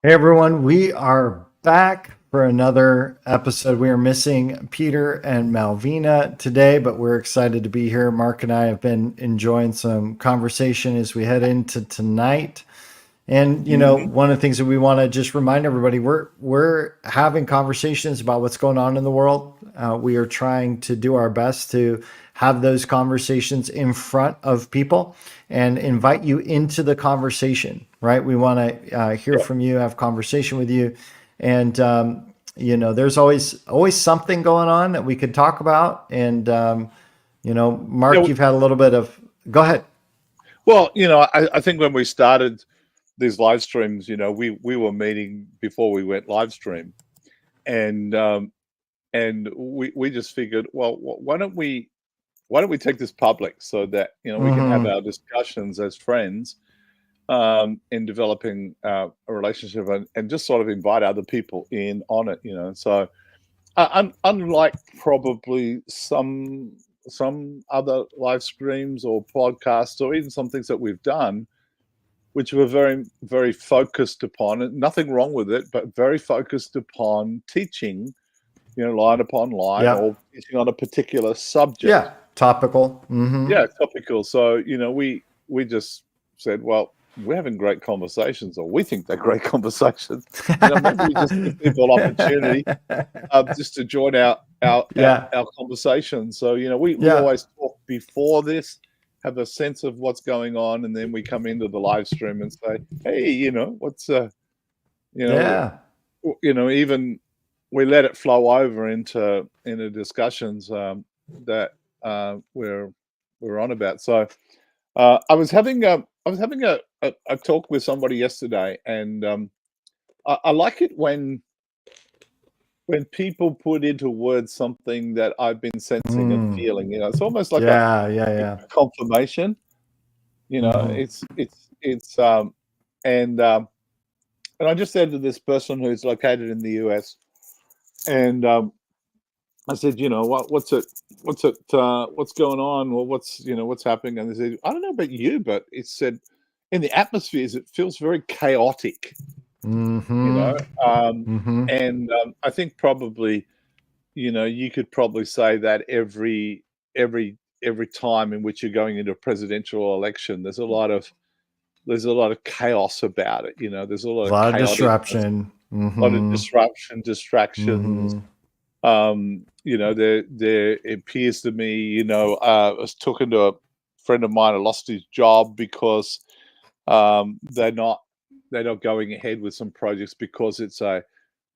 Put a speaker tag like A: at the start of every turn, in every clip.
A: Hey everyone, we are back for another episode. We are missing Peter and Malvina today, but we're excited to be here. Mark and I have been enjoying some conversation as we head into tonight. And
B: Hmm.
A: one of the things that we want to just remind everybody, we're having conversations about what's going on in the world. We are trying to do our best to have those conversations in front of people and invite you into the conversation. Right? We want to hear
B: Yeah.
A: from you, have conversation with you, and there's always something going on that we could talk about. And
B: Yeah.
A: Mark, you've had a little bit of. Go ahead.
B: Well, I think when we started these live streams, we were meeting before we went live stream, and we just figured, well, why don't we take this public so that we can have
A: Mm-hmm.
B: our discussions as friends in developing a relationship and just sort of invite other people in on it, So unlike probably some other live streams or podcasts or even some things that we've done, which were very very focused upon and nothing wrong with it, but very focused upon teaching, line upon line
A: Yeah.
B: or teaching on a particular subject.
A: Yeah, topical. Mm-hmm.
B: Yeah, topical. So we just said, well, we're having great conversations, or we think they're great conversations. Maybe we just give people an opportunity just to join
A: Yeah,
B: our conversation. So we
A: yeah,
B: always talk before this, have a sense of what's going on, and then we come into the live stream and say, hey, what's you know
A: yeah.
B: even we let it flow over into discussions that we're on about. So I was having a talk with somebody yesterday, and I like it when people put into words something that I've been sensing and
A: Mm.
B: feeling. It's almost like a
A: Yeah, yeah, yeah.
B: confirmation.
A: Mm-hmm.
B: It's and and I just said to this person who's located in the US, and I said, what's going on? Well, what's happening? And they said, I don't know about you, but it said in the atmospheres, it feels very chaotic, you
A: Mm-hmm.
B: know. Um,
A: Mm-hmm.
B: and I think probably, you could probably say that every time in which you're going into a presidential election, there's a lot of chaos about it. There's a lot
A: A
B: of
A: lot of
B: chaoticness,
A: disruption.
B: a lot of
A: Mm-hmm.
B: disruption, distractions.
A: Mm-hmm.
B: There it appears to me, I was talking to a friend of mine who lost his job because they're not going ahead with some projects because it's a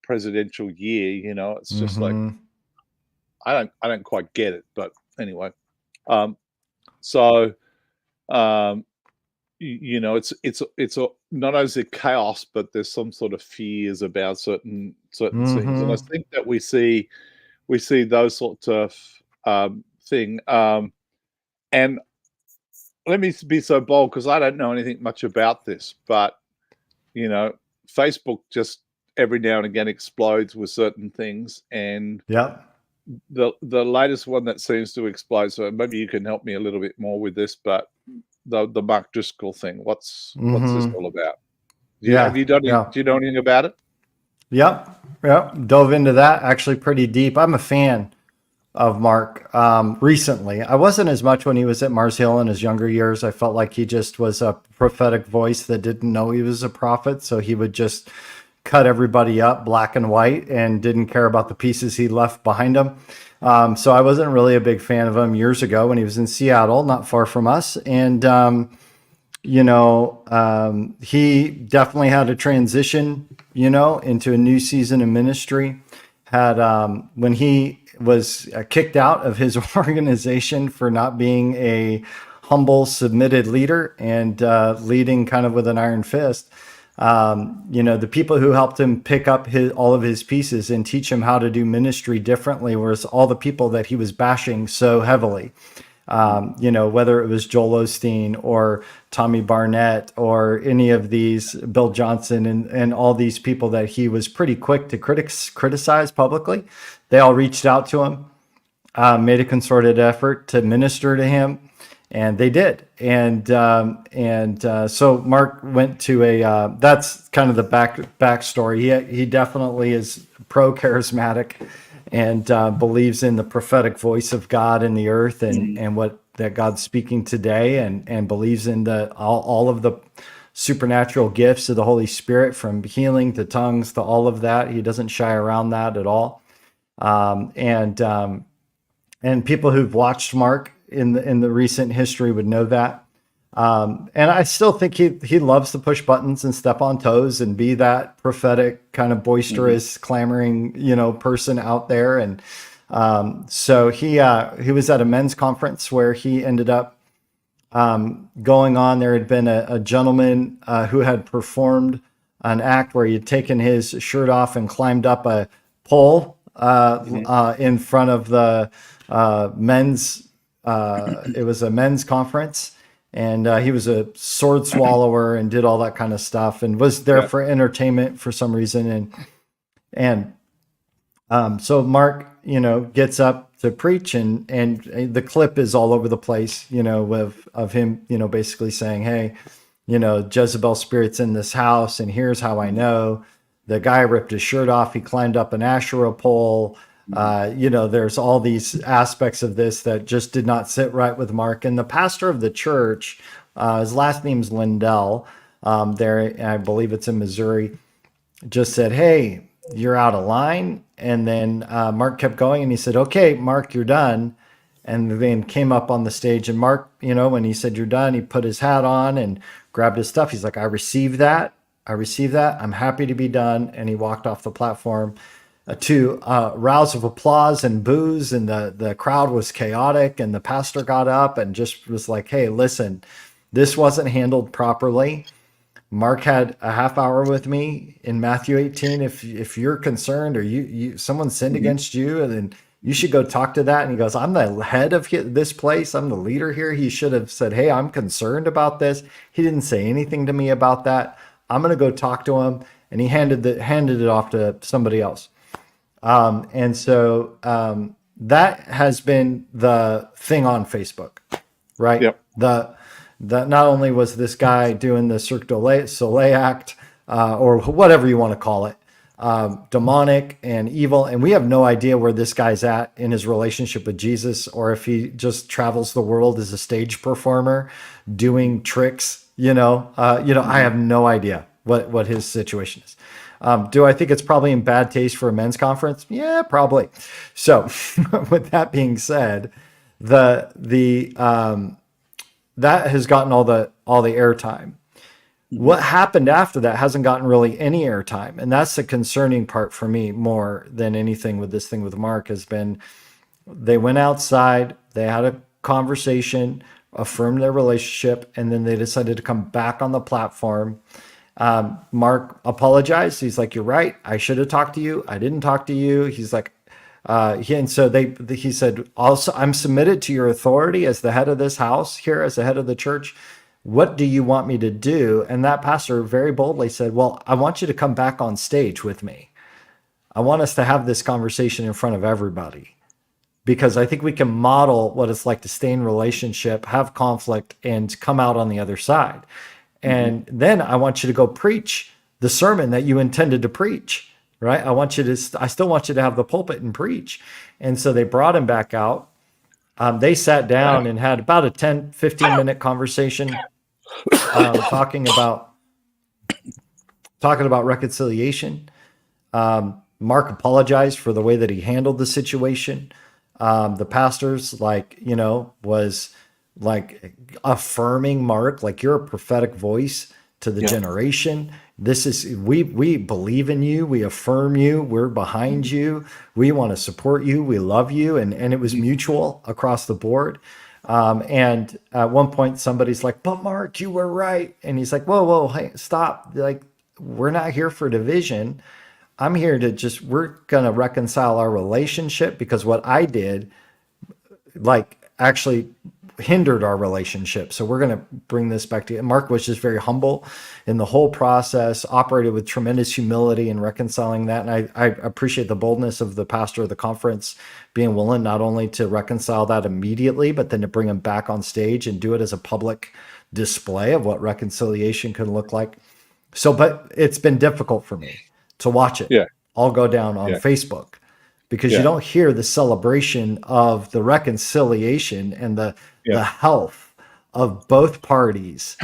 B: presidential year. It's just like
A: Mm-hmm.
B: I don't quite get it, but anyway. Um, so um, it's not only is it chaos, but there's some sort of fears about certain things, and I
A: Mm-hmm.
B: think that we see those sorts of thing. And let me be so bold because I don't know anything much about this, but you know, Facebook just every now and again explodes with certain things, and
A: Yep.
B: the latest one that seems to explode. So maybe you can help me a little bit more with this, but the Mark Driscoll thing. What's this
A: Mm-hmm.
B: all about? Have
A: Yeah.
B: you done?
A: Yeah.
B: Do you know anything about it?
A: Yep. Yep. Dove into that actually pretty deep. I'm a fan of Mark recently. I wasn't as much when he was at Mars Hill in his younger years. I felt like he just was a prophetic voice that didn't know he was a prophet. So he would just cut everybody up black and white and didn't care about the pieces he left behind him. So I wasn't really a big fan of him years ago when he was in Seattle, not far from us. And, he definitely had a transition, into a new season of ministry. Had when he was kicked out of his organization for not being a humble, submitted leader and leading kind of with an iron fist. The people who helped him pick up all of his pieces and teach him how to do ministry differently was all the people that he was bashing so heavily.
B: Mm.
A: Whether it was Joel Osteen or Tommy Barnett or any of these, Bill Johnson, and all these people that he was pretty quick to criticize publicly, they all reached out to him, made a concerted effort to minister to him. And they did. So Mark went to that's kind of the backstory. He definitely is pro charismatic and believes in the prophetic voice of God in the earth and what that God's speaking today, and believes in all of the supernatural gifts of the Holy Spirit, from healing to tongues to all of that. He doesn't shy around that at all. And people who've watched Mark in the recent history would know that. And I still think he loves to push buttons and step on toes and be that prophetic kind of boisterous, clamoring, person out there. And so he was at a men's conference where he ended up going on. There had been a gentleman who had performed an act where he had taken his shirt off and climbed up a pole in front of the men's. It was a men's conference. And he was a sword swallower and did all that kind of stuff, and was there for entertainment for some reason. So Mark, gets up to preach, and the clip is all over the place, of him, basically saying, "Hey, Jezebel spirit's in this house, and here's how I know." The guy ripped his shirt off. He climbed up an Asherah pole. There's all these aspects of this that just did not sit right with Mark. And the pastor of the church, his last name's Lindell, there, I believe it's in Missouri, just said, "Hey, you're out of line." And then Mark kept going, and he said, "Okay, Mark, you're done." And then came up on the stage, and Mark, when he said you're done, he put his hat on and grabbed his stuff. He's like, "I received that. I'm happy to be done." And he walked off the platform to rouse of applause and boos, and the crowd was chaotic, and the pastor got up and just was like, "Hey, listen, this wasn't handled properly. Mark had a half hour with me in Matthew 18. If you're concerned, or someone sinned against you, then you should go talk to that." And he goes, "I'm the head of this place. I'm the leader here." He should have said, "Hey, I'm concerned about this." He didn't say anything to me about that. I'm going to go talk to him. And he handed it off to somebody else. That has been the thing on Facebook, right?
B: Yep.
A: The not only was this guy doing the Cirque du Soleil act, or whatever you want to call it, demonic and evil, and we have no idea where this guy's at in his relationship with Jesus, or if he just travels the world as a stage performer doing tricks. I have no idea what his situation is. Do I think it's probably in bad taste for a men's conference? Yeah, probably. So with that being said, that has gotten all the airtime. What happened after that hasn't gotten really any airtime. And that's the concerning part for me more than anything with this thing with Mark, has been they went outside, they had a conversation, affirmed their relationship, and then they decided to come back on the platform. Mark apologized. He's like, "You're right. I should have talked to you. I didn't talk to you." He's like, he said, "Also, I'm submitted to your authority as the head of this house here, as the head of the church. What do you want me to do?" And that pastor very boldly said, "Well, I want you to come back on stage with me. I want us to have this conversation in front of everybody, because I think we can model what it's like to stay in relationship, have conflict, and come out on the other side. And then I want you to go preach the sermon that you intended to preach, right? I still want you to have the pulpit and preach." And so they brought him back out. They sat down and had about a 10, 15-minute conversation, talking about reconciliation. Mark apologized for the way that he handled the situation. The pastors, was like affirming Mark, like, "You're a prophetic voice to the generation. This is, we believe in you. We affirm you. We're behind you. We want to support you. We love you." And it was mutual across the board. And at one point somebody's like, "But Mark, you were right." And he's like, whoa, hey, stop. Like, we're not here for division. I'm here to we're going to reconcile our relationship, because what I did, actually hindered our relationship. So we're going to bring this back to. Mark was just very humble in the whole process, operated with tremendous humility in reconciling that. And I appreciate the boldness of the pastor of the conference being willing not only to reconcile that immediately, but then to bring him back on stage and do it as a public display of what reconciliation can look like. So, but it's been difficult for me to watch it
B: Yeah.
A: all go down on
B: Yeah.
A: Facebook, because
B: Yeah.
A: you don't hear the celebration of the reconciliation and the health of both parties,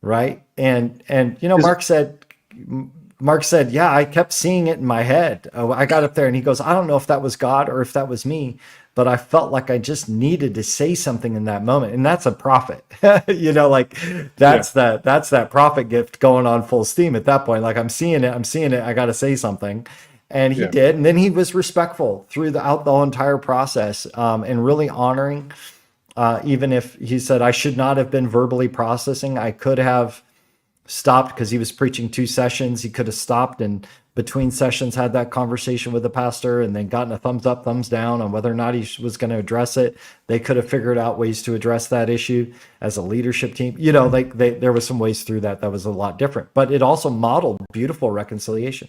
A: right? And you know, Mark said, yeah, I kept seeing it in my head. Oh, I got up there and he goes, I don't know if that was God or if that was me, but I felt like I just needed to say something in that moment. And that's a prophet, you know, like that's that prophet gift going on full steam at that point. Like I'm seeing it. I got to say something. And he did. And then he was respectful throughout the whole entire process, and really honoring, even if he said, I should not have been verbally processing. I could have stopped because he was preaching 2 sessions. He could have stopped and between sessions had that conversation with the pastor and then gotten a thumbs up, thumbs down on whether or not he was going to address it. They could have figured out ways to address that issue as a leadership team. You know, like there was some ways through that was a lot different, but it also modeled beautiful reconciliation.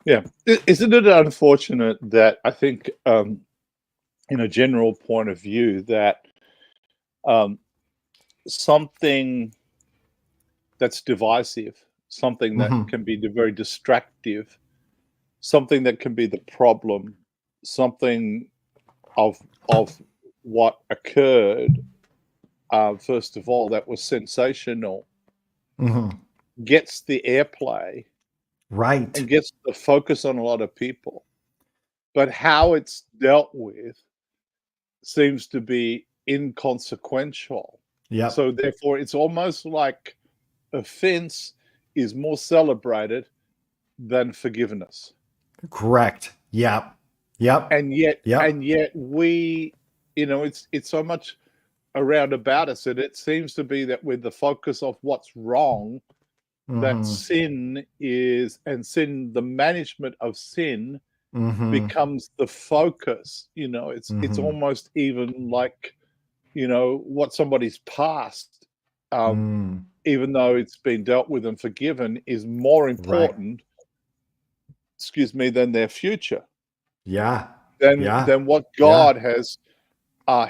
B: Yeah. Isn't it unfortunate that I think, in a general point of view, that something that's divisive, something that can be very distractive, something that can be the problem, something of what occurred, first of all, that was sensational, gets the airplay,
A: right,
B: and gets the focus on a lot of people. But how it's dealt with seems to be inconsequential.
A: yeah,
B: So therefore, it's almost like offense is more celebrated than forgiveness.
A: correct, yep.
B: And yet we, you know, it's so much around about us, and it seems to be that with the focus of what's wrong, that sin is, and sin, the management of sin becomes the focus. You know, it's almost even like, you know, what somebody's past, even though it's been dealt with and forgiven, is more important, than their future. Than what God has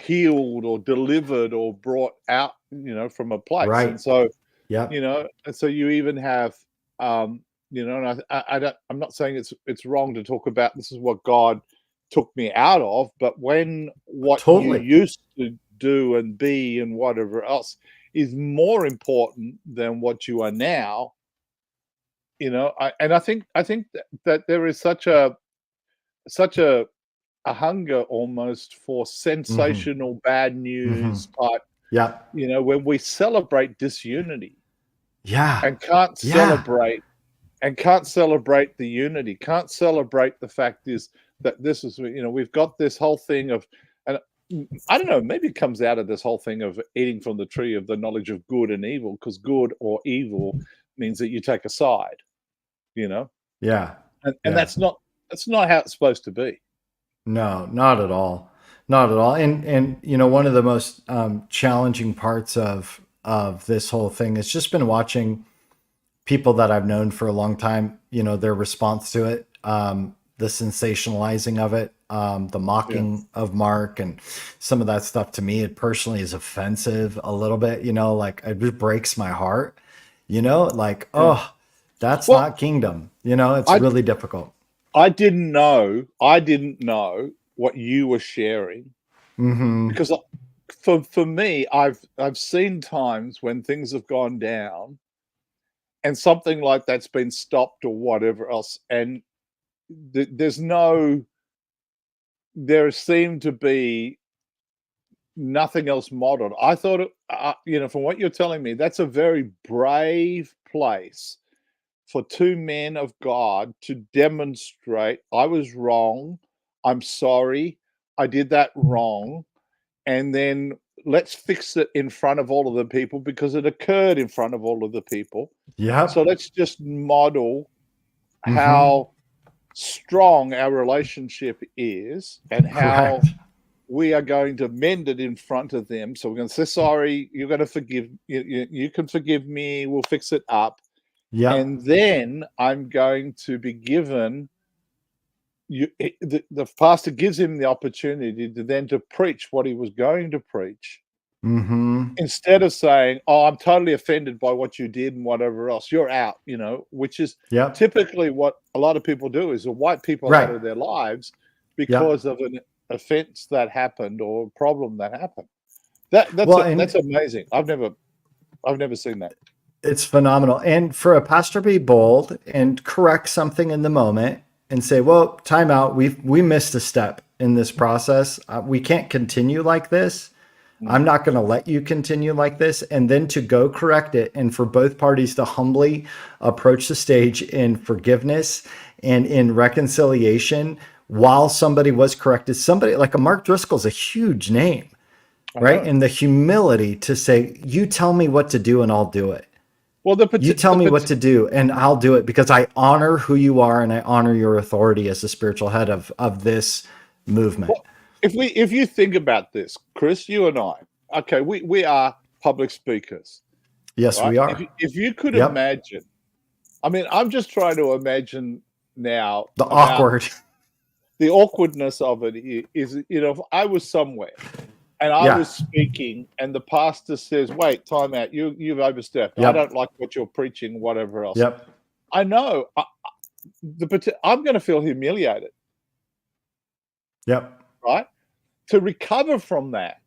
B: healed or delivered or brought out, you know, from a place. And so, you know, and so you even have, you know, and I'm not saying it's wrong to talk about this is what God took me out of, but when what you used to do and be and whatever else is more important than what you are now, you know, I think that there is such a hunger almost for sensational bad news type, you know, when we celebrate disunity, and can't celebrate the unity, can't celebrate the fact is that this is, you know, we've got this whole thing of, and I don't know, maybe it comes out of this whole thing of eating from the tree of the knowledge of good and evil, because good or evil means that you take a side, you know? And that's not how it's supposed to be.
A: No, not at all. Not at all. And you know, one of the most challenging parts of this whole thing has just been watching people that I've known for a long time, you know, their response to it, the sensationalizing of it, the mocking of Mark, and some of that stuff to me, it personally is offensive a little bit, you know, like it just breaks my heart, you know, like, oh, that's not kingdom, you know, it's really difficult.
B: I didn't know what you were sharing, because for me, I've seen times when things have gone down and something like that's been stopped or whatever else, and there seemed to be nothing else modeled. I thought, you know, from what you're telling me, that's a very brave place for 2 men of God to demonstrate, I was wrong, I'm sorry, I did that wrong, and then let's fix it in front of all of the people because it occurred in front of all of the people. So let's just model how strong our relationship is, and how we are going to mend it in front of them. So we're going to say sorry. You're going to forgive. You can forgive me. We'll fix it up,
A: Yep.
B: and then I'm going to be given. The pastor gives him the opportunity to then to preach what he was going to preach,
A: Mm-hmm.
B: instead of saying, "Oh, I'm totally offended by what you did and whatever else. You're out," which is
A: Yep.
B: typically what a lot of people do, is to wipe people out
A: Right.
B: of their lives
A: Yep.
B: because of an offense that happened or a problem that happened.
A: Well,
B: That's
A: and
B: amazing. I've never seen that.
A: it's phenomenal. And for a pastor to be bold and correct something in the moment and say, "Well, time out. We missed a step in this process. We can't continue like this. I'm
B: Mm.
A: not going to let you continue like this." And then to go correct it, and for both parties to humbly approach the stage in forgiveness and in reconciliation while somebody was corrected. Somebody like a Mark Driscoll's a huge name,
B: I
A: right?
B: know.
A: And the humility to say, "You tell me what to do and I'll do it.
B: Well,
A: You tell me what to do and I'll do it because I honor who you are and I honor your authority as the spiritual head of this movement."
B: well, if you think about this, Chris, you and I, okay, we are public speakers,
A: Yes,
B: right?
A: we
B: If
A: are.
B: you, if you could
A: Yep.
B: imagine, I mean, I'm just trying to imagine now
A: The
B: about
A: awkward.
B: the awkwardness of it. Is, if I was somewhere and I
A: Yeah.
B: was speaking and the pastor says, "Wait, time out, you've overstepped. I
A: Yep.
B: don't like what you're preaching," whatever else.
A: Yep.
B: I know I'm going to feel humiliated,
A: Yep.
B: right? To recover from that,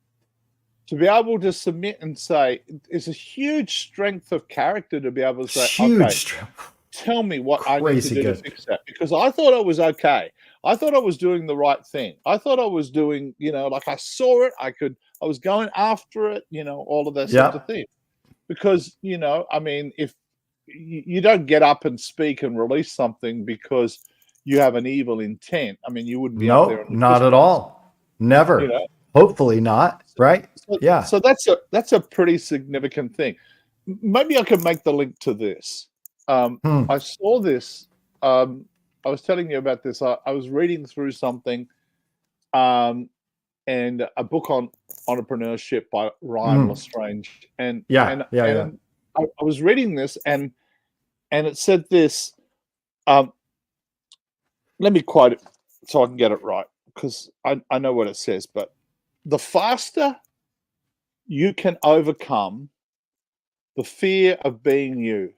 B: to be able to submit and say, it's a huge strength of character to be able to say, "Okay,
A: Huge.
B: tell me what I need to
A: Crazy
B: do to
A: good.
B: fix that," because I thought I was okay. I thought I was doing the right thing. I thought I was doing, like I saw it, I was going after it, all of that sorts of
A: Yep.
B: things. Because, I mean, if you don't get up and speak and release something because you have an evil intent, I mean, you wouldn't be up there
A: Nope,
B: in the
A: not
B: first
A: at
B: place,
A: all.
B: you
A: Never.
B: know.
A: Hopefully not,
B: So,
A: right?
B: so,
A: Yeah.
B: so that's a pretty significant thing. Maybe I could make the link to this.
A: Hmm.
B: I saw this. Um, I was telling you about this. I was reading through something, um, and a book on entrepreneurship by Ryan
A: Hmm.
B: Lestrange, and
A: Yeah.
B: and
A: Yeah. Yeah.
B: and I was reading this, and it said this. Um, Let me quote it so I can get it right, because I know what it says. But the faster you can overcome the fear of being you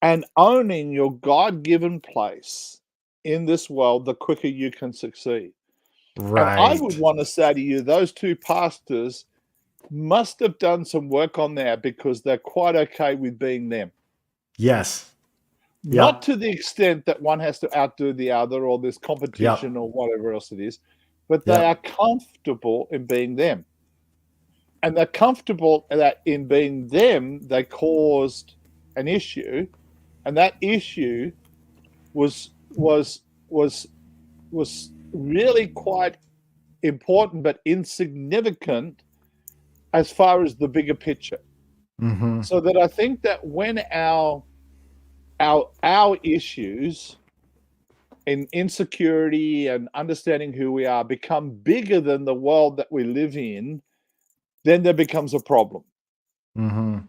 B: and owning your God given place in this world, the quicker you can succeed. And I would
A: Right.
B: want to say to you, those two pastors must have done some work on that, because they're quite okay with being them.
A: Yes.
B: Not
A: Yep.
B: to the extent that one has to outdo the other or there's competition
A: Yep.
B: or whatever else it is, but they are
A: Yep.
B: comfortable in being them. And they're comfortable that in being them, they caused an issue, and that issue was was was was really quite important but insignificant as far as the bigger picture.
A: Hmm.
B: So that I think that when our issues in insecurity and understanding who we are become bigger than the world that we live in, then there becomes a problem.
A: Hmm.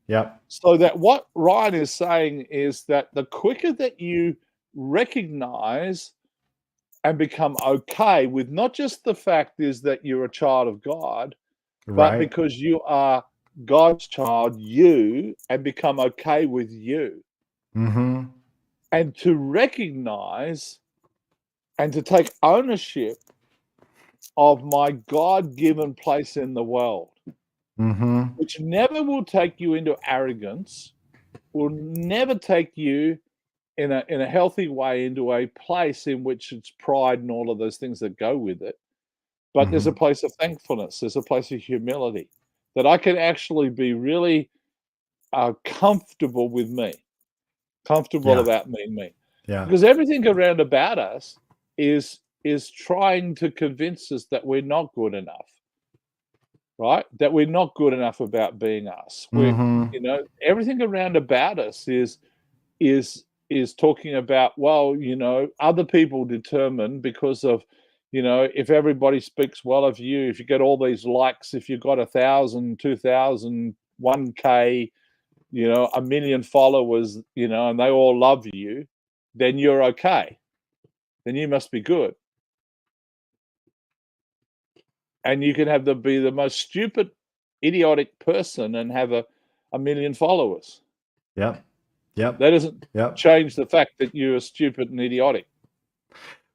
A: Yep.
B: So that what Ryan is saying is that the quicker that you recognize and become okay with not just the fact is that you're a child of God, but
A: Right.
B: because you are God's child, you, and become okay with you,
A: Hmm.
B: and to recognize and to take ownership of my God given place in the world,
A: Hmm.
B: which never will take you into arrogance, will never take you in a healthy way into a place in which it's pride and all of those things that go with it. But there's a
A: Hmm.
B: place of thankfulness, there's a place of humility, that I can actually be really comfortable with me, comfortable
A: Yeah.
B: about being me.
A: Yeah.
B: Because everything around about us is trying to convince us that we're not good enough, right? That we're not good enough about being us.
A: Hmm.
B: Everything around about us is talking about, well, other people determine because of if everybody speaks well of you, if you get all these likes, if you've got 1,000, 2,000, 1K, 1 million followers, and they all love you, then you're okay. Then you must be good. And you can be the most stupid, idiotic person and have a 1 million followers.
A: Yep. Yep.
B: That doesn't
A: Yep.
B: change the fact that you're stupid and idiotic.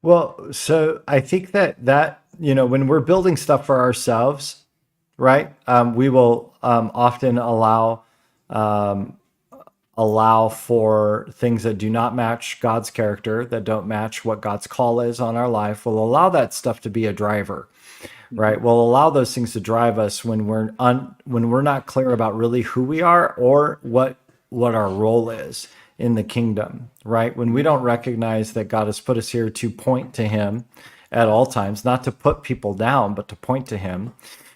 A: Well, so I think that when we're building stuff for ourselves, right? We will often allow for things that do not match God's character, that don't match what God's call is on our life. We'll allow that stuff to be a driver, right? We'll allow those things to drive us when we're not clear about really who we are or what our role is in the kingdom, right? When we don't recognize that God has put us here to point to Him at all times, not to put people down, but to point to Him.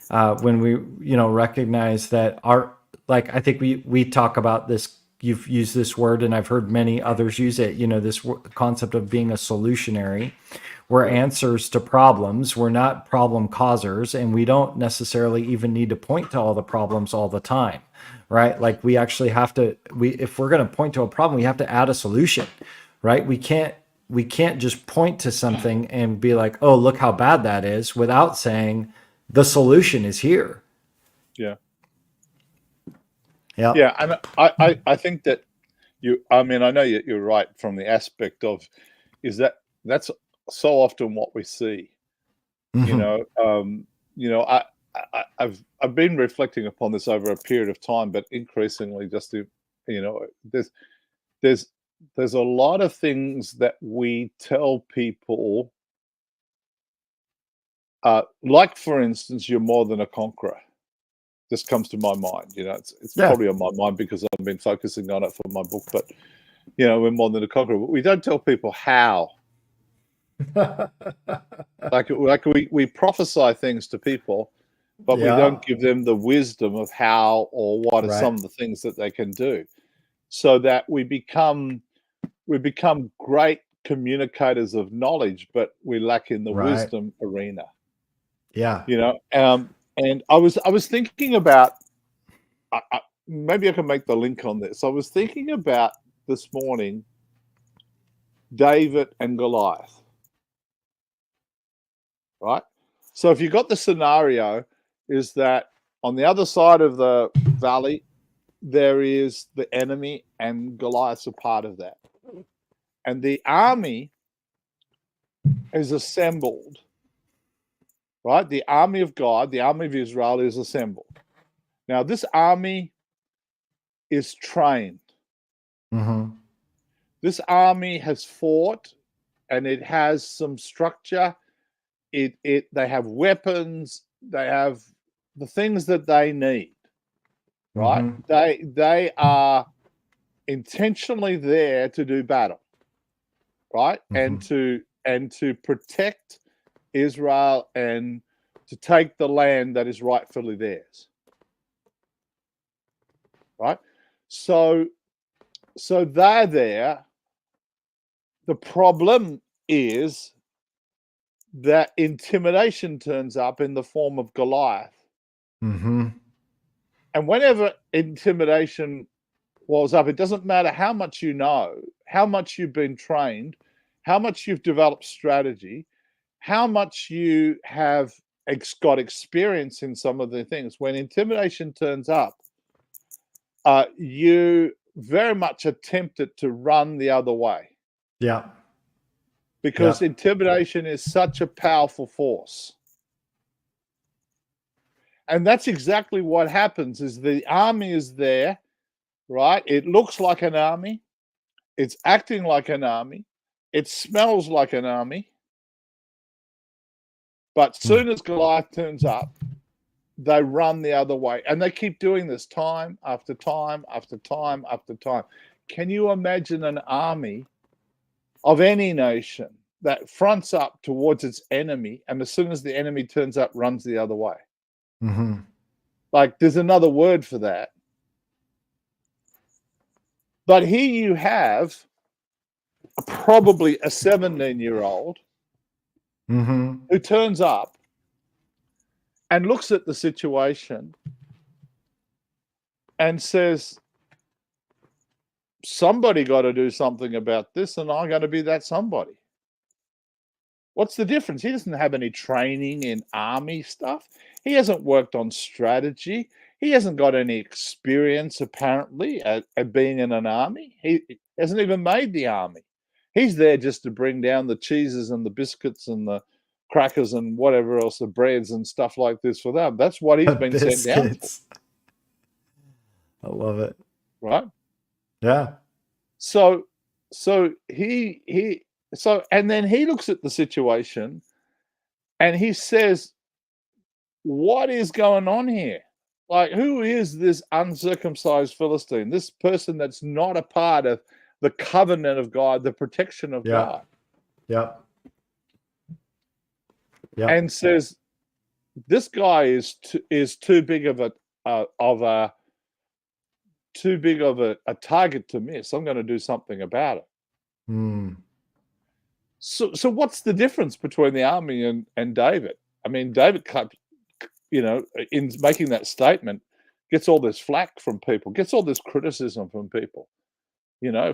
A: When we, recognize that I think we talk about this. You've used this word, and I've heard many others use it. This concept of being a solutionary. We're answers to problems. We're not problem causers, and we don't necessarily even need to point to all the problems all the time, right? Like we actually have to. If we're going to point to a problem, we have to add a solution, right? We can't just point to something and be like, "Oh, look how bad that is," without saying the solution is here.
B: Yeah.
A: Yeah.
B: Yeah, and I think that I know you're right from the aspect of that's so often what we see.
A: Mhm.
B: I've been reflecting upon this over a period of time, but increasingly there's a lot of things that we tell people, like for instance, you're more than a conqueror. This comes to my mind. It's
A: Yeah.
B: probably on my mind because I've been focusing on it for my book. But we're more than a conqueror. We don't tell people how. Like we prophesy things to people, but we
A: Yeah.
B: don't give them the wisdom of how or what are
A: Right.
B: some of the things that they can do, so that we become great communicators of knowledge, but we lack in the
A: Right.
B: wisdom arena.
A: Yeah.
B: And I was thinking about, maybe I can make the link on this. I was thinking about this morning, David and Goliath, right? So if you got the scenario is that on the other side of the valley, there is the enemy and Goliath's a part of that. And the army is assembled, right? The army of God, the army of Israel is assembled. Now, this army is trained.
A: Mm-hmm.
B: This army has fought, and it has some structure. They have weapons. They have the things that they need, right?
A: Mm-hmm.
B: They are intentionally there to do battle, right?
A: Mm-hmm.
B: And to protect Israel and to take the land that is rightfully theirs, right? So they're there. The problem is that intimidation turns up in the form of Goliath.
A: Mm-hmm.
B: And whenever intimidation walls up, it doesn't matter how much you know, how much you've been trained, how much you've developed strategy, how much you have got experience in some of the things. When intimidation turns up, you very much are tempted to run the other way.
A: Yeah.
B: Because
A: Yeah.
B: intimidation is such a powerful force. And that's exactly what happens is the army is there, right? It looks like an army. It's acting like an army. It smells like an army. But soon as Goliath turns up, they run the other way. And they keep doing this time after time after time after time. Can you imagine an army of any nation that fronts up towards its enemy, and as soon as the enemy turns up, runs the other way?
A: Mm-hmm.
B: Like, there's another word for that. But here you have probably a 17-year-old
A: Mm-hmm.
B: who turns up and looks at the situation and says, somebody got to do something about this, and I'm going to be that somebody. What's the difference? He doesn't have any training in army stuff. He hasn't worked on strategy. He hasn't got any experience, apparently, at being in an army. He hasn't even made the army. He's there just to bring down the cheeses and the biscuits and the crackers and whatever else, the breads and stuff like this for them. That's what he's been sent down for,
A: Biscuits. I love it.
B: right?
A: Yeah.
B: So and then he looks at the situation and he says, what is going on here? Like, who is this uncircumcised Philistine? This person that's not a part of the covenant of God, the protection of
A: Yeah.
B: God,
A: Yep. Yep.
B: and says, this guy is too big of a target to miss. I'm going to do something about it.
A: Mm.
B: So what's the difference between the army and David? I mean, David, in making that statement, gets all this flack from people, gets all this criticism from people,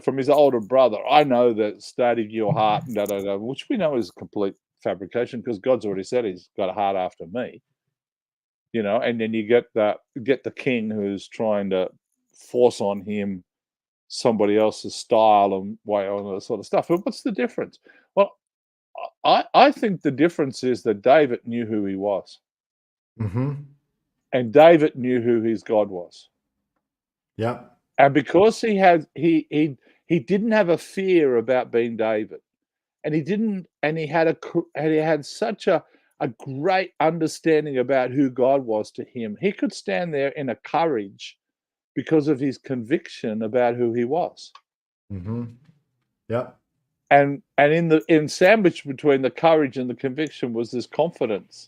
B: from his older brother. I know that studied your heart, and which we know is complete fabrication because God's already said he's got a heart after me. And then you get the king who's trying to force on him somebody else's style and way on all that sort of stuff. But what's the difference? Well, I think the difference is that David knew who he was.
A: Mm-hmm.
B: And David knew who his God was.
A: Yep.
B: And because he didn't have a fear about being David. And he had such a great understanding about who God was to him. He could stand there in a courage because of his conviction about who he was.
A: Mm-hmm. Yep.
B: And in sandwiched between the courage and the conviction was this confidence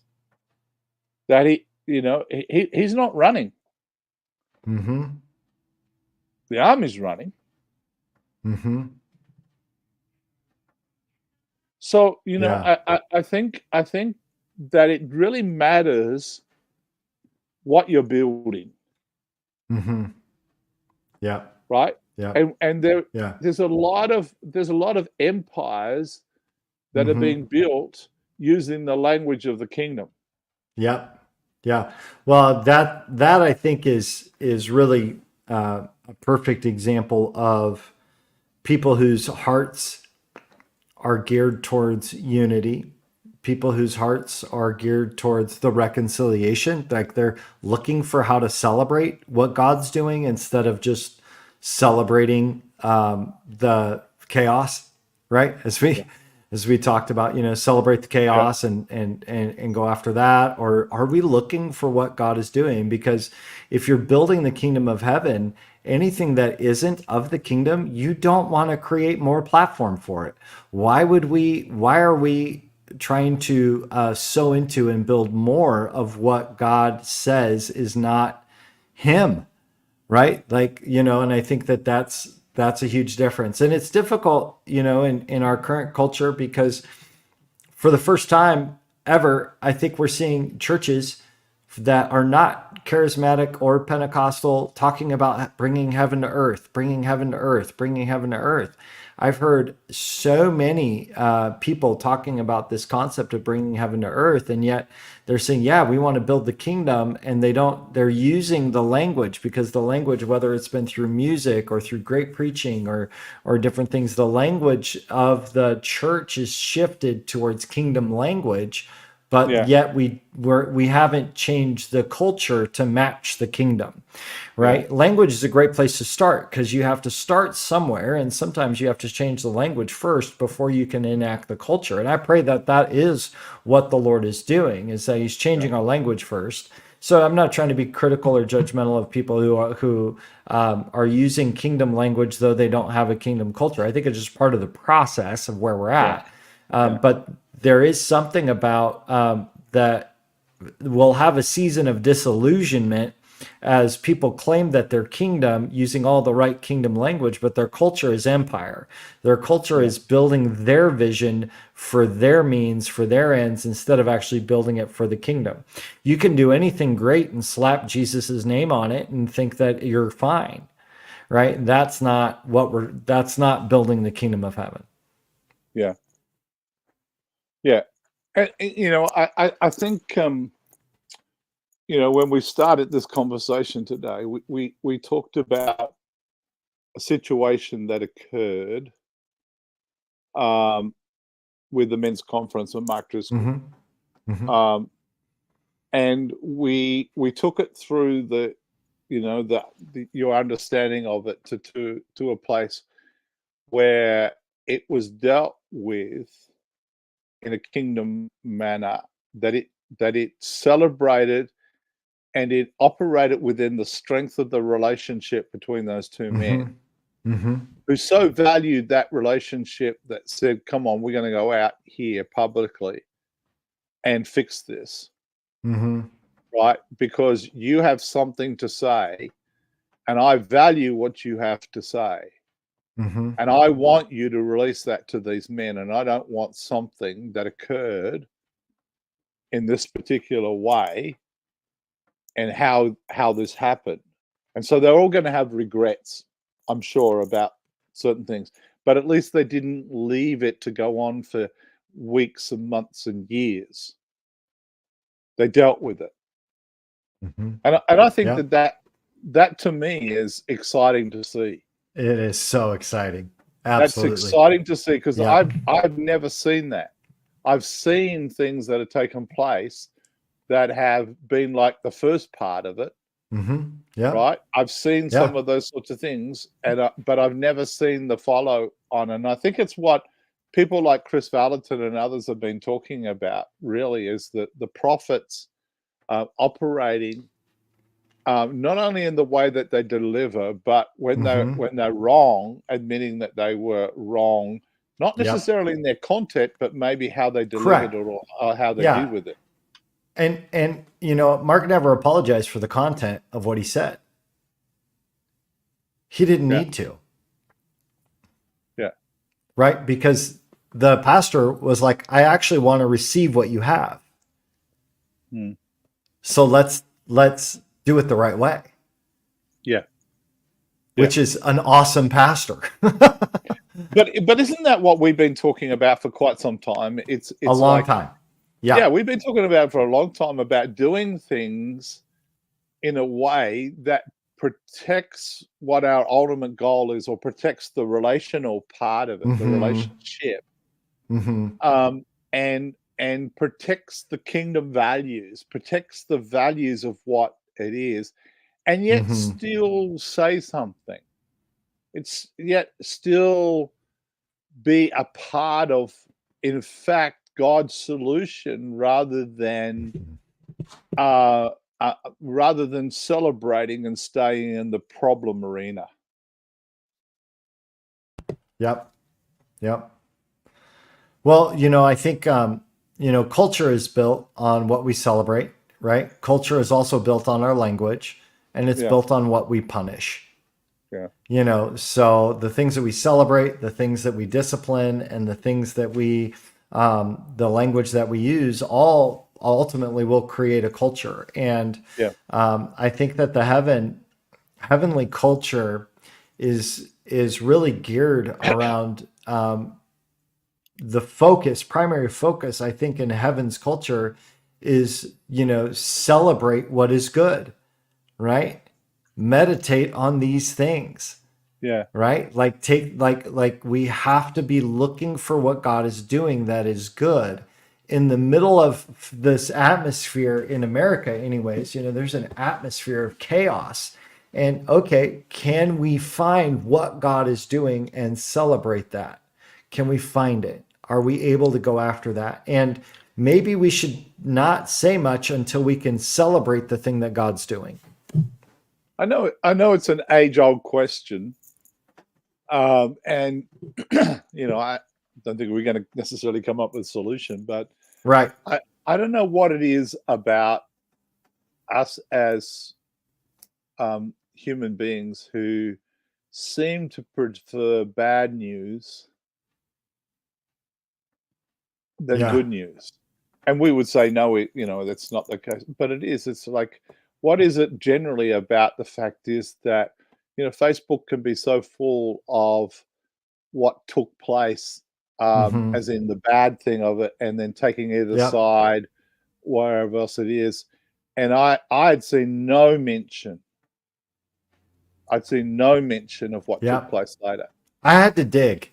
B: that he's not running.
A: Mm-hmm.
B: The army's running.
A: Mm-hmm.
B: So,
A: Yeah.
B: I think that it really matters what you're building,
A: Mm-hmm. Yeah.
B: right?
A: Yeah.
B: And
A: Yeah.
B: there's a lot of empires that are
A: Mhm.
B: being built using the language of the kingdom.
A: Yep. Yeah. Well, that I think is really a perfect example of people whose hearts are geared towards unity, people whose hearts are geared towards the reconciliation, like they're looking for how to celebrate what God's doing instead of just celebrating the chaos, right? As we talked about, celebrate the chaos and go after that, or are we looking for what God is doing? Because if you're building the kingdom of heaven, anything that isn't of the kingdom, you don't want to create more platform for it. Why are we trying to sow into and build more of what God says is not him? Right? Like, and I think that that's a huge difference. And it's difficult, in our current culture, because for the first time ever, I think we're seeing churches that are not charismatic or Pentecostal talking about bringing heaven to earth, bringing heaven to earth, bringing heaven to earth. I've heard so many people talking about this concept of bringing heaven to earth, and yet they're saying, yeah, we want to build the kingdom, and they're using the language, because the language, whether it's been through music or through great preaching or different things, the language of the church is shifted towards kingdom language, but yet we haven't changed the culture to match the kingdom, right? Yeah. Language is a great place to start, because you have to start somewhere, and sometimes you have to change the language first before you can enact the culture. And I pray that that is what the Lord is doing, is that he's changing our language first. So I'm not trying to be critical or judgmental of people who are using kingdom language, though they don't have a kingdom culture. I think it's just part of the process of where we're at. But there is something about that we'll have a season of disillusionment as people claim that their kingdom using all the right kingdom language, but their culture is empire. Their culture is building their vision for their means, for their ends, instead of actually building it for the kingdom. You can do anything great and slap Jesus's name on it and think that you're fine, right? That's not building the kingdom of heaven.
B: Yeah. Yeah. And, I think, when we started this conversation today, we talked about a situation that occurred with the men's conference with Mark Driscoll. And we took it through your understanding of it to a place where it was dealt with in a kingdom manner, that it celebrated and it operated within the strength of the relationship between those two men, who so valued that relationship that said, come on, we're going to go out here publicly and fix this. Right? Because you have something to say, and I value what you have to say. And I want you to release that to these men, and I don't want something that occurred in this particular way and how this happened. And so they're all going to have regrets, I'm sure, about certain things. But at least they didn't leave it to go on for weeks and months and years. They dealt with it. And I think that to me is exciting to see.
A: It is so exciting. Absolutely.
B: That's exciting to see, because I've never seen that. I've seen things that have taken place that have been like the first part of it. Right. I've seen some of those sorts of things, but I've never seen the follow on. And I think it's what people like Chris Valentin and others have been talking about, really, is that the prophets operating not only in the way that they deliver, but when they're wrong, admitting that they were wrong, not necessarily in their content, but maybe how they delivered it or how they deal with it.
A: And Mark never apologized for the content of what he said. He didn't need to.
B: Yeah.
A: Right? Because the pastor was like, I actually want to receive what you have. So let's do it the right way.
B: Yeah.
A: Which is an awesome pastor.
B: But isn't that what we've been talking about for quite some time? It's
A: a long time.
B: Yeah, we've been talking about for a long time about doing things in a way that protects what our ultimate goal is, or protects the relational part of it, the relationship, and protects the kingdom values, protects the values of what it is, and yet still say something. It's yet still be a part of, in fact, God's solution, rather than celebrating and staying in the problem arena.
A: Yep. Well, I think culture is built on what we celebrate, right? Culture is also built on our language, and it's built on what we punish. So the things that we celebrate, the things that we discipline, and the things that we the language that we use, all ultimately will create a culture. And I think that the heavenly culture is really geared around the primary focus, I think, in heaven's culture is, celebrate what is good, right? Meditate on these things. Right? Like we have to be looking for what God is doing that is good in the middle of this atmosphere in America. Anyways, there's an atmosphere of chaos, and can we find what God is doing and celebrate that? Can we find it? Are we able to go after that? And maybe we should not say much until we can celebrate the thing that God's doing.
B: I know it's an age-old question. And I don't think we're going to necessarily come up with a solution, but I don't know what it is about us as human beings who seem to prefer bad news than
A: Yeah.
B: good news. And we would say, no, that's not the case. But it is. It's like, what is it generally about the fact is that, Facebook can be so full of what took place,
A: Hmm.
B: as in the bad thing of it, and then taking either
A: Yep.
B: side, wherever else it is. And I'd seen no mention. I'd seen no mention of what took
A: Yep.
B: place later.
A: I had to dig.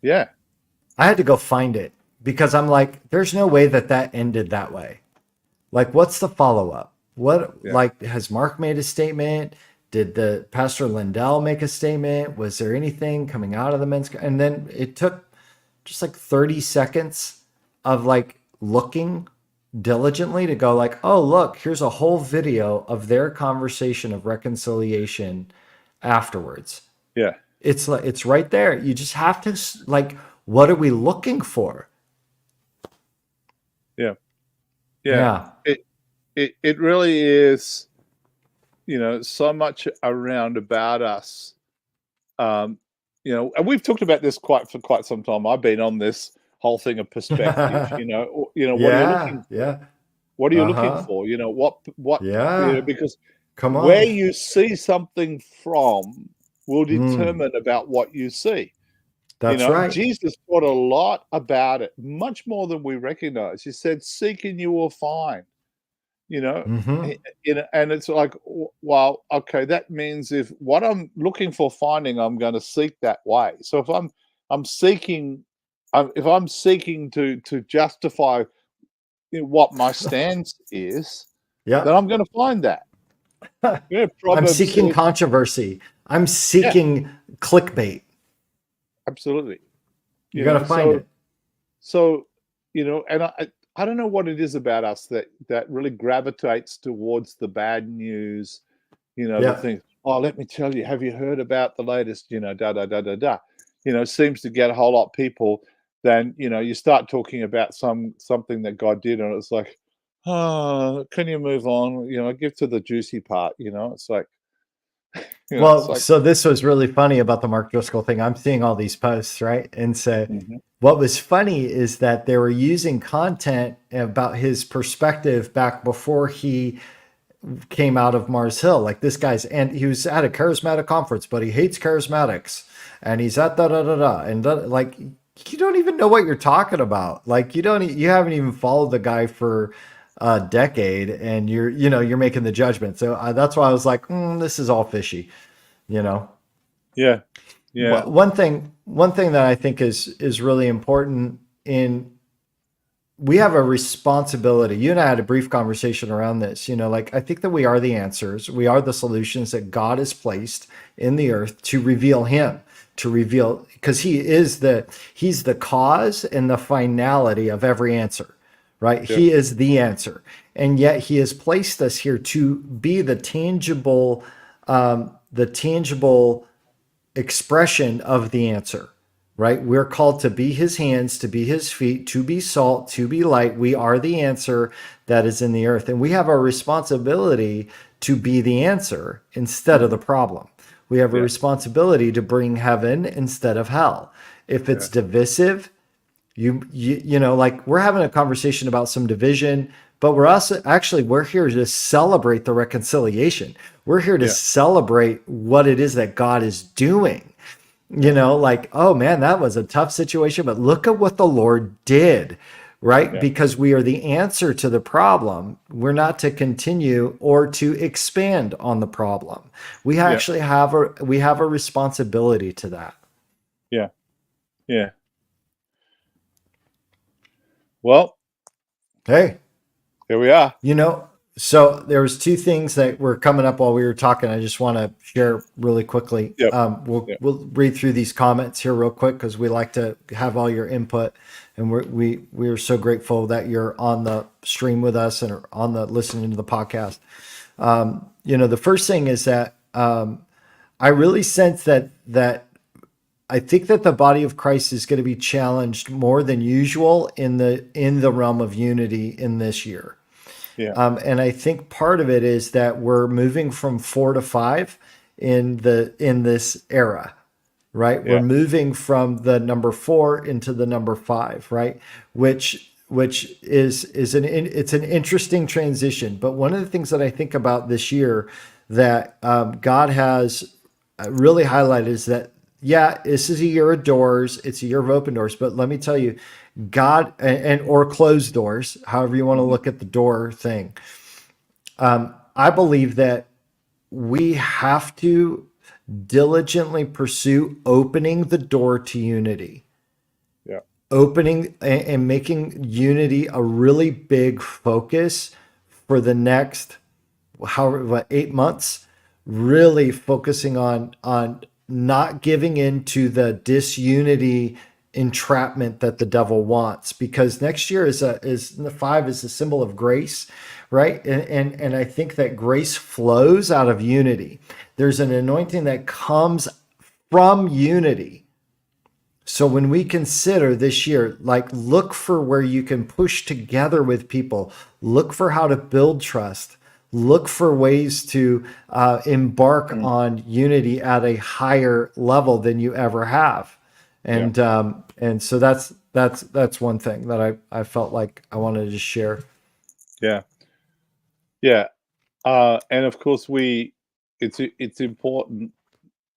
B: Yeah,
A: I had to go find it because I'm like, there's no way that that ended that way. Like, what's the follow up? What,
B: yeah,
A: like, has Mark made a statement? Did the Pastor Lindell make a statement? Was there anything coming out of the men's? And then it took just like 30 seconds of like looking diligently to go like, oh, look, here's a whole video of their conversation of reconciliation afterwards.
B: yeah,
A: It's like, it's right there. You just have to like, what are we looking for?
B: yeah, yeah.
A: Yeah.
B: It really is, so much around about us. Um, and we've talked about this for quite some time. I've been on this whole thing of perspective. What are you
A: Yeah.
B: looking for?
A: Yeah.
B: What are you looking
A: Uh-huh.
B: for? What
A: Yeah.
B: because
A: Come
B: where
A: on.
B: you see something from will
A: Mm,
B: determine about what you see.
A: that's right.
B: Jesus taught a lot about it, much more than we recognize. He said, "Seek and you will find." You know,
A: Hmm.
B: and it's like, well, okay, that means if what I'm looking for finding, I'm going to seek that way. So if I'm seeking, if I'm seeking to justify what my stance is, then
A: Yep.
B: I'm going to find that. Yeah,
A: I'm
B: Proverbs
A: seeking
B: says,
A: controversy. I'm
B: yeah,
A: seeking clickbait.
B: absolutely.
A: You're going to find
B: So
A: it.
B: so and I don't know what it is about us that really gravitates towards the bad news. The
A: Yep.
B: thing, "Oh, let me tell you, have you heard about the latest, da, da, da, da, da," seems to get a whole lot of people. Then, you start talking about something that God did, and it's like, "Oh, can you move on?" Give to the juicy part, it's like, it's
A: Well,
B: like,
A: so this was really funny about the Mark Driscoll thing. I'm seeing all these posts, right? And so
B: mhm,
A: what was funny is that they were using content about his perspective back before he came out of Mars Hill. Like this guy's, and he was at a charismatic conference, but he hates charismatics, and he's at da da da da, and like you don't even know what you're talking about. Like you haven't even followed the guy for a decade, and you're making the judgment. So that's why I was like, this is all fishy, you know.
B: yeah, yeah,
A: One thing that I think is really important in we have a responsibility. You and I had a brief conversation around this. Like I think that we are the answers. We are the solutions that God has placed in the earth to reveal Him, to reveal because He's the cause and the finality of every answer, right?
B: yeah,
A: He is the answer, and yet He has placed us here to be the tangible expression of the answer, right? We're called to be his hands, to be his feet, to be salt, to be light. We are the answer that is in the earth. And we have a responsibility to be the answer instead of
B: mhm,
A: the problem. We have a
B: yeah,
A: responsibility to bring heaven instead of hell. If it's
B: yeah,
A: divisive, like we're having a conversation about some division, but we're here to celebrate the reconciliation. We're here to
B: yeah,
A: celebrate what it is that God is doing.
B: yeah,
A: Like, oh man, that was a tough situation, but look at what the Lord did, right?
B: yeah,
A: Because we are the answer to the problem. We're not to continue or to expand on the problem. We
B: yeah,
A: actually have a responsibility to that.
B: yeah, yeah. Well,
A: Hey,
B: here we are.
A: You know, so there was two things that were coming up while we were talking. I just want to share really quickly.
B: Yep,
A: We'll
B: yep,
A: we'll read through these comments here real quick because we like to have all your input, and we are so grateful that you're on the stream with us and are on the listening to the podcast. The first thing is that I really sense that I think that the body of Christ is going to be challenged more than usual in the realm of unity in this year.
B: Yeah.
A: And I think part of it is that we're moving from 4 to 5 in this era, right? We're
B: Yeah.
A: moving from the number 4 into the number 5, right? Which is it's an interesting transition. But one of the things that I think about this year that God has really highlighted is that, yeah, this is a year of doors. It's a year of open doors. But let me tell you, God, and or closed doors, however you want to
B: Mhm.
A: look at the door thing. I believe that we have to diligently pursue opening the door to unity,
B: Yeah.
A: opening and making unity a really big focus for the next, however, 8 months, really focusing on not giving in to the disunity entrapment that the devil wants, because next year is the 5 is a symbol of grace, right? And I think that grace flows out of unity. There's an anointing that comes from unity. So when we consider this year, like, look for where you can push together with people, look for how to build trust, look for ways to embark
B: Mm.
A: on unity at a higher level than you ever have.
B: Yeah.
A: And so that's one thing that I felt like I wanted to share.
B: Yeah. Yeah. And of course, it's important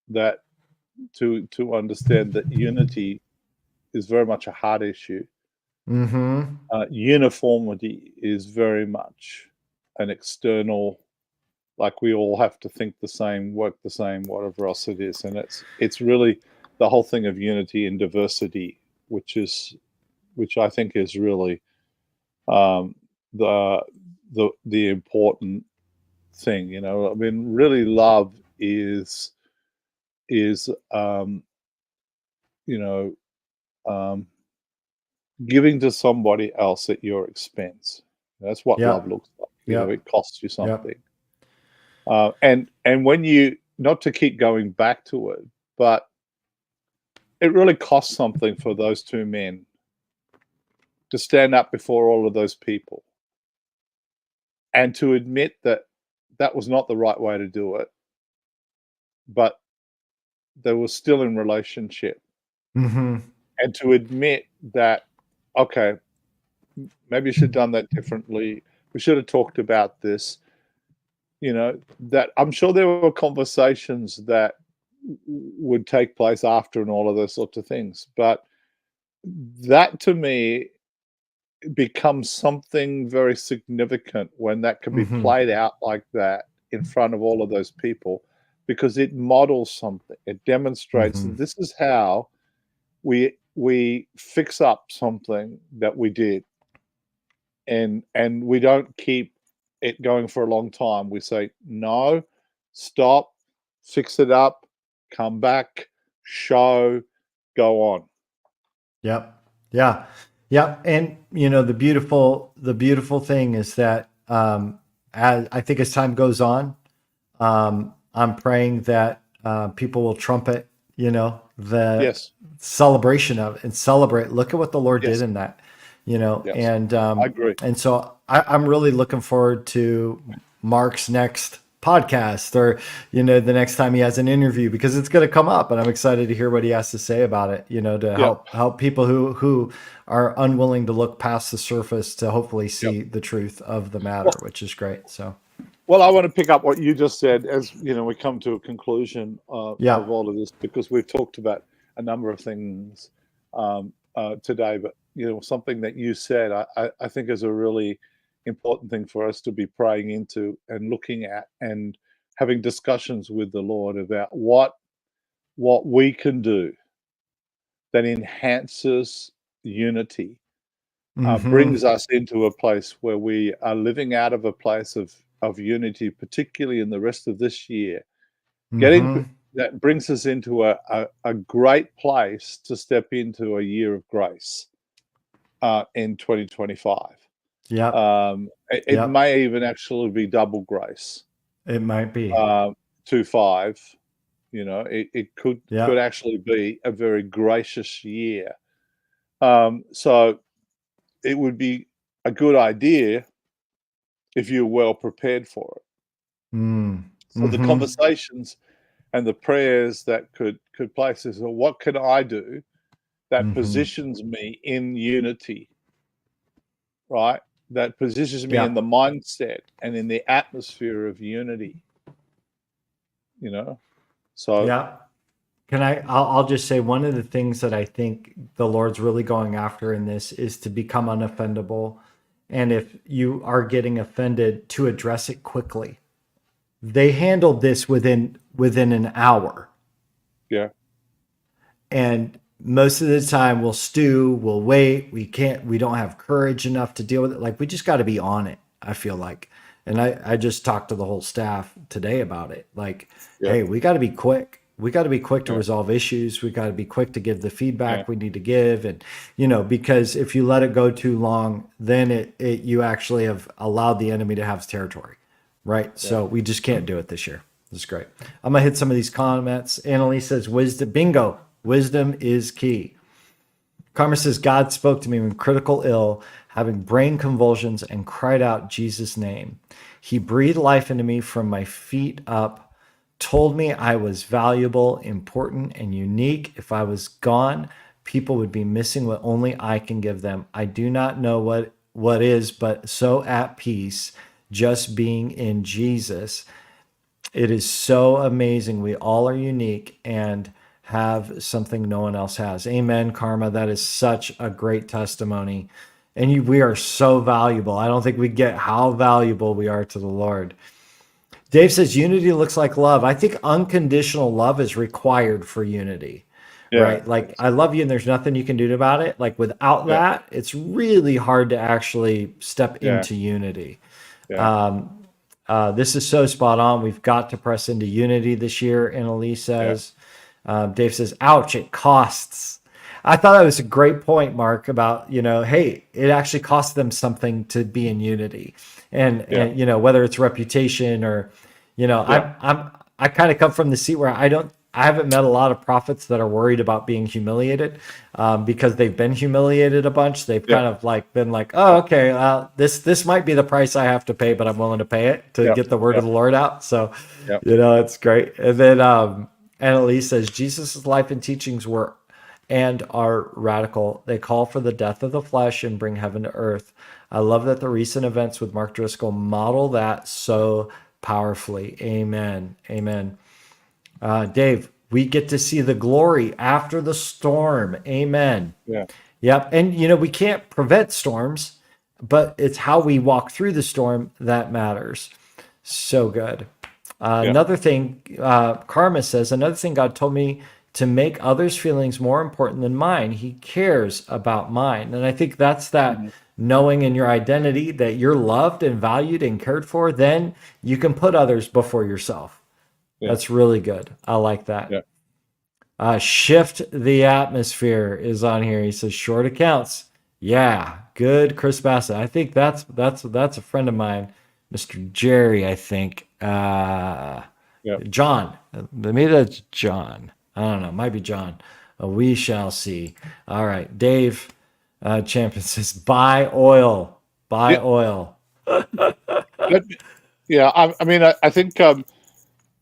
B: that to understand that unity is very much a heart issue.
A: Mm-hmm.
B: Uniformity is very much an external, like we all have to think the same, work the same, whatever else it is, and it's really the whole thing of unity and diversity, which I think is really um, the the important thing. I mean, really, love is you know um, giving to somebody else at your expense. That's what love
A: Yep.
B: looks like.
A: Yep.
B: It costs you
A: Yep.
B: something. And when you, not to keep going back to it, but it really costs something for those two men to stand up before all of those people and to admit that that was not the right way to do it, but they were still in relationship,
A: Mm-hmm.
B: and to admit that, okay, maybe you should have done that differently. We should have talked about this. That I'm sure there were conversations that would take place after and all of those sorts of things. But that to me becomes something very significant when that can be
A: Mm-hmm.
B: played out like that in front of all of those people, because it models something. It demonstrates
A: Mm-hmm.
B: this is how we fix up something that we did, and we don't keep it going for a long time. We say, no, stop, fix it up, come back, show, go on.
A: Yep. Yeah. Yep. And the beautiful thing is that as I think as time goes on, I'm praying that people will trumpet, the
B: Yes,
A: celebration of it and celebrate. Look at what the Lord did
B: yes,
A: in that,
B: yes. I agree.
A: and so I'm really looking forward to Mark's next podcast, or the next time he has an interview, because it's going to come up and I'm excited to hear what he has to say about it, to
B: Yeah,
A: help people who are unwilling to look past the surface to hopefully
B: yeah.
A: see the truth of the matter,
B: Well,
A: which is great. So
B: well, I want to pick up what you just said as we come to a conclusion
A: yeah.
B: of all of this, because we've talked about a number of things today. But something that you said, I think is a really important thing for us to be praying into and looking at and having discussions with the Lord about what we can do that enhances unity,
A: Mm-hmm.
B: brings us into a place where we are living out of a place of unity, particularly in the rest of this year. Getting
A: Mm-hmm.
B: That brings us into a great place to step into a year of grace in 2025.
A: Yep.
B: It
A: Yep.
B: may even actually be double grace,
A: It might be.
B: 2 5. It could
A: Yep.
B: actually be a very gracious year. So it would be a good idea if you're well prepared for it.
A: Mm.
B: So the
A: Hmm.
B: conversations and the prayers that could place is, well, what can I do that
A: Hmm.
B: positions me in unity, right? That positions me in
A: Yeah.
B: the mindset and in the atmosphere of unity, you know? So,
A: Yeah. I'll just say one of the things that I think the Lord's really going after in this is to become unoffendable. And if you are getting offended, to address it quickly. They handled this within an hour.
B: yeah,
A: And most of the time we'll stew, we'll wait, we don't have courage enough to deal with it. Like we just got to be on it, I feel like. And I just talked to the whole staff today about it. Like,
B: yeah,
A: hey, we got to be quick. We got to be quick to
B: yeah,
A: resolve issues. We got to be quick to give the
B: yeah,
A: feedback we need to give. And, because if you let it go too long, then you actually have allowed the enemy to have territory. Right.
B: yeah,
A: So we just can't do it this year. That's great. I'm gonna hit some of these comments. Annalise says, "Wisdom, bingo. Wisdom is key." Karma says, "God spoke to me when critical ill, having brain convulsions, and cried out Jesus' name. He breathed life into me from my feet up, told me I was valuable, important, and unique. If I was gone, people would be missing what only I can give them. I do not know what is, but so at peace, just being in Jesus. It is so amazing. We all are unique and have something no one else has." Amen, Karma. That is such a great testimony. And we are so valuable. I don't think we get how valuable we are to the Lord. Dave says unity looks like love. I think unconditional love is required for unity,
B: yeah,
A: right? Like, I love you and there's nothing you can do about it. Like, without
B: yeah,
A: that, it's really hard to actually step
B: yeah,
A: into unity.
B: yeah,
A: This is so spot on. We've got to press into unity this year. And Elise
B: yeah,
A: says, Dave says, ouch, it costs. I thought that was a great point, Mark, about, hey, it actually costs them something to be in unity.
B: yeah,
A: And whether it's reputation or,
B: yeah,
A: I kind of come from the seat where I haven't met a lot of prophets that are worried about being humiliated, because they've been humiliated a bunch. They've
B: yeah,
A: kind of like been like, oh, okay, this might be the price I have to pay, but I'm willing to pay it to
B: yeah,
A: get the word
B: yeah,
A: of the Lord out. So,
B: yeah,
A: it's great. And then Annalise says Jesus' life and teachings were and are radical. They call for the death of the flesh and bring heaven to earth. I love that the recent events with Mark Driscoll model that so powerfully. Amen. Amen. Dave, we get to see the glory after the storm. Amen.
B: yeah,
A: Yep. And, we can't prevent storms, but it's how we walk through the storm that matters. So good.
B: yeah,
A: Another thing, Karma says, another thing God told me to make others' feelings more important than mine. He cares about mine. And I think that's that
B: mhm,
A: knowing in your identity that you're loved and valued and cared for, then you can put others before yourself.
B: yeah,
A: That's really good. I like that.
B: yeah,
A: Shift the atmosphere is on here. He says short accounts. Yeah, good, Chris Bassett. I think that's a friend of mine, Mr. Jerry. I think
B: yeah.
A: John. Maybe that's John. I don't know. Might be John. We shall see. All right, Dave Champion says buy oil. Buy
B: Yeah,
A: oil.
B: let me- yeah. I mean, I think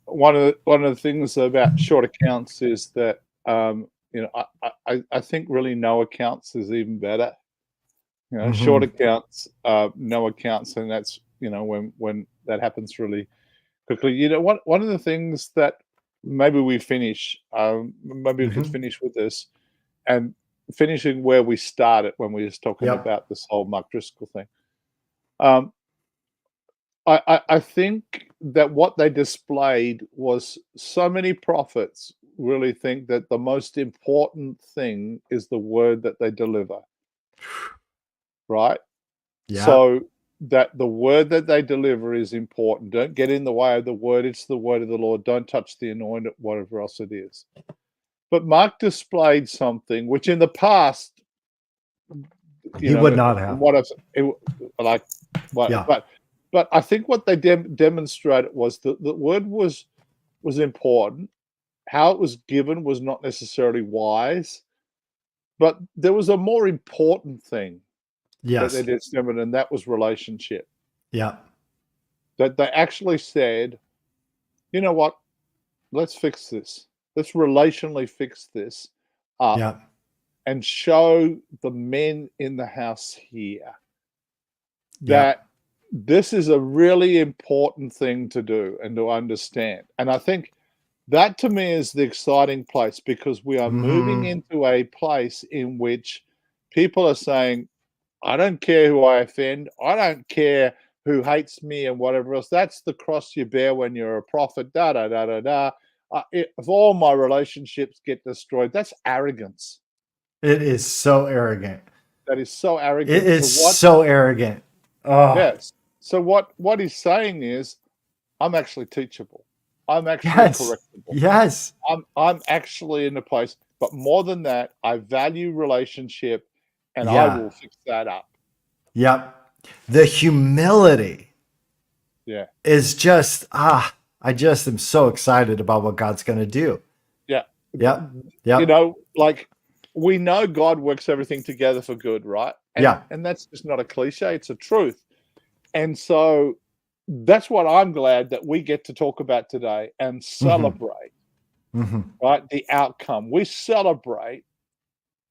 B: one of the things about short accounts is that I think really no accounts is even better. Short
A: Hmm.
B: accounts, no accounts, and that's when that happens really quickly. One of the things that maybe we finish, maybe we could
A: Hmm.
B: finish with this, and finishing where we started when we was talking
A: Yep.
B: about this whole Mark Driscoll thing. Um, I think that what they displayed was so many prophets really think that the most important thing is the word that they deliver, right?
A: Yep.
B: So that the word that they deliver is important. Don't get in the way of the word. It's the word of the Lord. Don't touch the anointed, whatever else it is. But Mark displayed something which in the past,
A: He would not have.
B: what I've like what,
A: Yeah.
B: but I think what they demonstrated was that the word was important. How it was given was not necessarily wise, but there was a more important thing that they
A: Yes.
B: discovered, and that was relationship.
A: Yeah.
B: that they actually said, you know what, let's fix this. Let's relationally fix this up
A: Yeah.
B: and show the men in the house here
A: Yeah.
B: that this is a really important thing to do and to understand. And I think that to me is the exciting place, because we are moving
A: Mhm.
B: into a place in which people are saying, I don't care who I offend. I don't care who hates me and whatever else. That's the cross you bear when you're a prophet. Da da da da da. If all my relationships get destroyed, that's arrogance.
A: It is so arrogant.
B: That is so
A: It
B: arrogant. So
A: is
B: what?
A: so arrogant. Oh,
B: Yes. So what he's saying is, I'm actually teachable. I'm actually
A: yes.
B: correctable.
A: Yes.
B: I'm actually in a place. But more than that, I value relationship, and I
A: Yeah.
B: will fix that up.
A: Yep. The humility
B: Yeah.
A: is just, I just am so excited about what God's going to do.
B: Yeah.
A: Yep.
B: You
A: Yep.
B: know, like, we know God works everything together for good, right?
A: Yeah.
B: And that's just not a cliche, it's a truth. And so that's what I'm glad that we get to talk about today and celebrate,
A: Hmm.
B: right? The outcome. We celebrate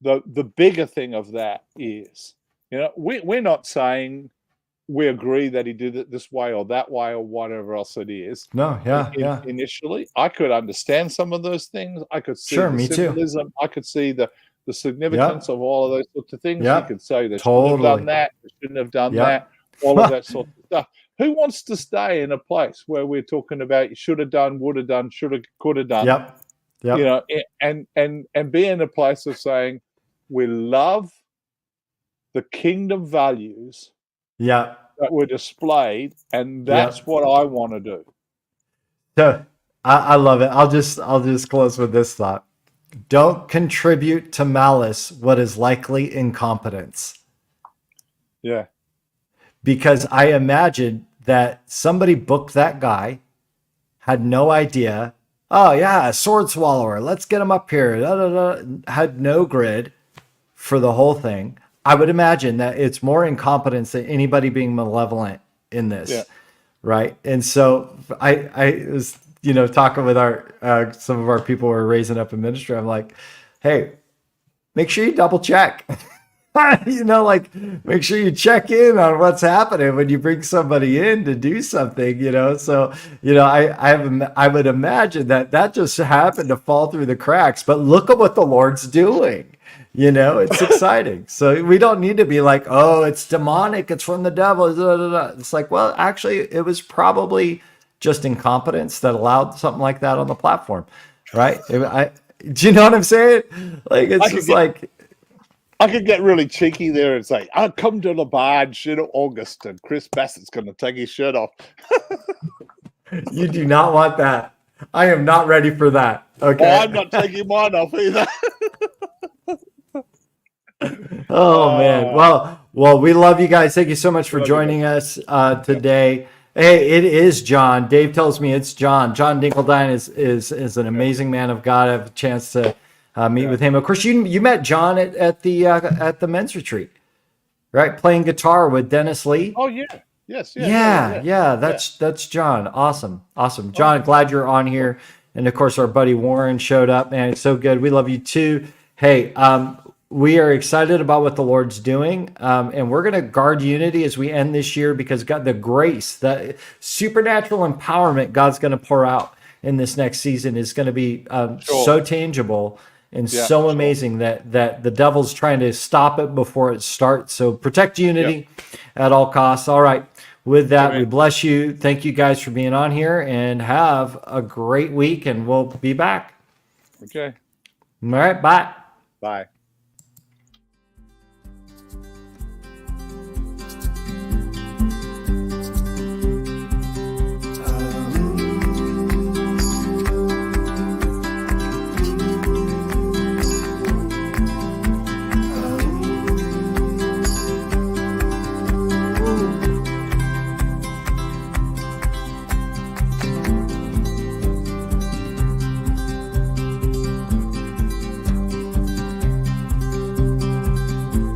B: the bigger thing of that is, we're not saying we agree that he did it this way or that way or whatever else it is.
A: No. Yeah. Yeah.
B: Initially, I could understand some of those things. I could see
A: Sure.
B: the
A: Me too.
B: symbolism. I could see the significance
A: Yep.
B: of all of those sorts of things. You
A: Yep.
B: could say they shouldn't have done
A: Totally.
B: that. They shouldn't have done
A: Yep.
B: that. All of that sort of stuff. Who wants to stay in a place where we're talking about you should have done, would have done, should have, could have done?
A: Yep. Yep.
B: And be in a place of saying we love the kingdom values
A: Yep.
B: that were displayed, and that's
A: Yep.
B: what I want to do.
A: So I love it. I'll just close with this thought. Don't contribute to malice what is likely incompetence.
B: Yeah.
A: Because I imagine that somebody booked that guy, had no idea. Oh yeah, a sword swallower. Let's get him up here. Da, da, da. Had no grid for the whole thing. I would imagine that it's more incompetence than anybody being malevolent in this,
B: Yeah.
A: right? And so I was talking with our some of our people who are raising up in ministry. I'm like, hey, make sure you double check. Like make sure you check in on what's happening when you bring somebody in to do something, So, I would imagine that just happened to fall through the cracks, but look at what the Lord's doing. It's exciting. So we don't need to be like, oh, it's demonic. It's from the devil. Da, da, da. It's like, well, actually it was probably just incompetence that allowed something like that on the platform. Right. Do you know what I'm saying? Like, it's just like,
B: I could get really cheeky there and say, I'll come to the bar in shit of August and Chris Bassett's going to take his shirt off.
A: you do not want that. I am not ready for that. Okay.
B: Well, I'm not taking mine off either.
A: Oh man. Well, we love you guys. Thank you so much for joining us today. Hey, it is John. Dave tells me it's John. John Dinkeldine is an amazing man of God. I have a chance to meet with him. Of course, you met John at the men's retreat, right? Playing guitar with Dennis Lee.
B: Oh yeah. Yes.
A: Yeah. That's John. Awesome. John, glad you're on here. And of course, our buddy Warren showed up. Man, it's so good. We love you too. Hey, we are excited about what the Lord's doing, and we're going to guard unity as we end this year, because God, the grace, the supernatural empowerment God's going to pour out in this next season is going to be so tangible and so amazing that the devil's trying to stop it before it starts. So protect unity at all costs. All right. With that, we bless you. Thank you guys for being on here, and have a great week, and we'll be back.
B: Okay.
A: All right. Bye.
B: Bye.